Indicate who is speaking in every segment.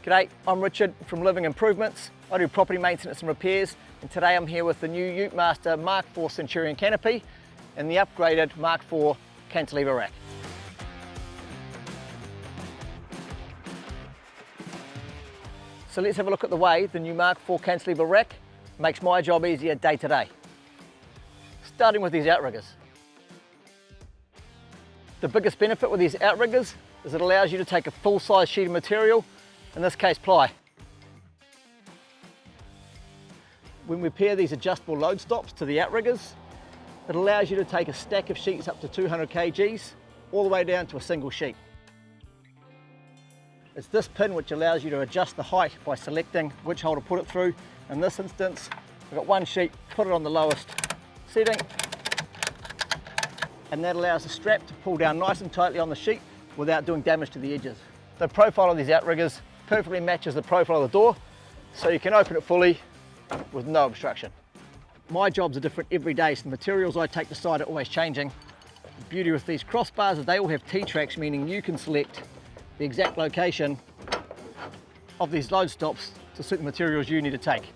Speaker 1: G'day, I'm Richard from Living Improvements. I do property maintenance and repairs, and today I'm here with the new Utemaster MK4 Centurion Canopy and the upgraded MK4 Cantilever Rack. So let's have a look at the way the new MK4 Cantilever Rack makes my job easier day to day. Starting with these outriggers. The biggest benefit with these outriggers is it allows you to take a full-size sheet of material, in this case ply. When we pair these adjustable load stops to the outriggers, it allows you to take a stack of sheets up to 200 kgs all the way down to a single sheet. It's this pin which allows you to adjust the height by selecting which hole to put it through. In this instance, I've got one sheet, put it on the lowest setting, and that allows the strap to pull down nice and tightly on the sheet without doing damage to the edges. The profile of these outriggers perfectly matches the profile of the door, so you can open it fully with no obstruction. My jobs are different every day, so the materials I take to site are always changing. The beauty with these crossbars is they all have T-tracks, meaning you can select the exact location of these load stops to suit the materials you need to take.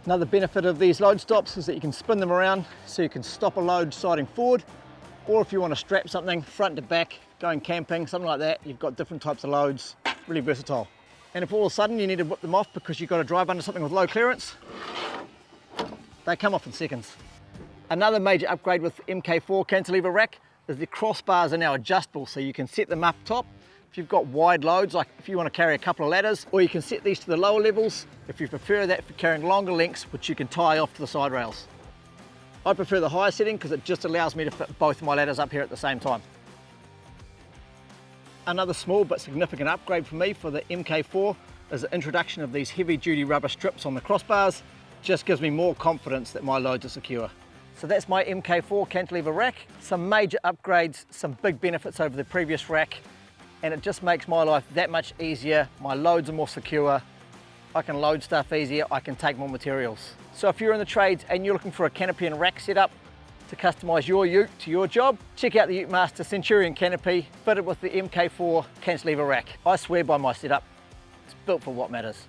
Speaker 1: Another benefit of these load stops is that you can spin them around so you can stop a load siding forward, or if you want to strap something front to back, going camping, something like that, you've got different types of loads, really versatile. And if all of a sudden you need to whip them off because you've got to drive under something with low clearance, they come off in seconds. Another major upgrade with MK4 Cantilever Rack is the crossbars are now adjustable, so you can set them up top. If you've got wide loads, like if you want to carry a couple of ladders, or you can set these to the lower levels if you prefer that for carrying longer lengths, which you can tie off to the side rails. I prefer the higher setting because it just allows me to fit both my ladders up here at the same time. Another small but significant upgrade for me for the MK4 is the introduction of these heavy duty rubber strips on the crossbars. Just gives me more confidence that my loads are secure. So that's my MK4 Cantilever Rack. Some major upgrades, some big benefits over the previous rack, and it just makes my life that much easier. My loads are more secure. I can load stuff easier, I can take more materials. So if you're in the trades and you're looking for a canopy and rack setup to customise your ute to your job, check out the Utemaster Centurion Canopy fitted with the MK4 Cantilever Rack. I swear by my setup, it's built for what matters.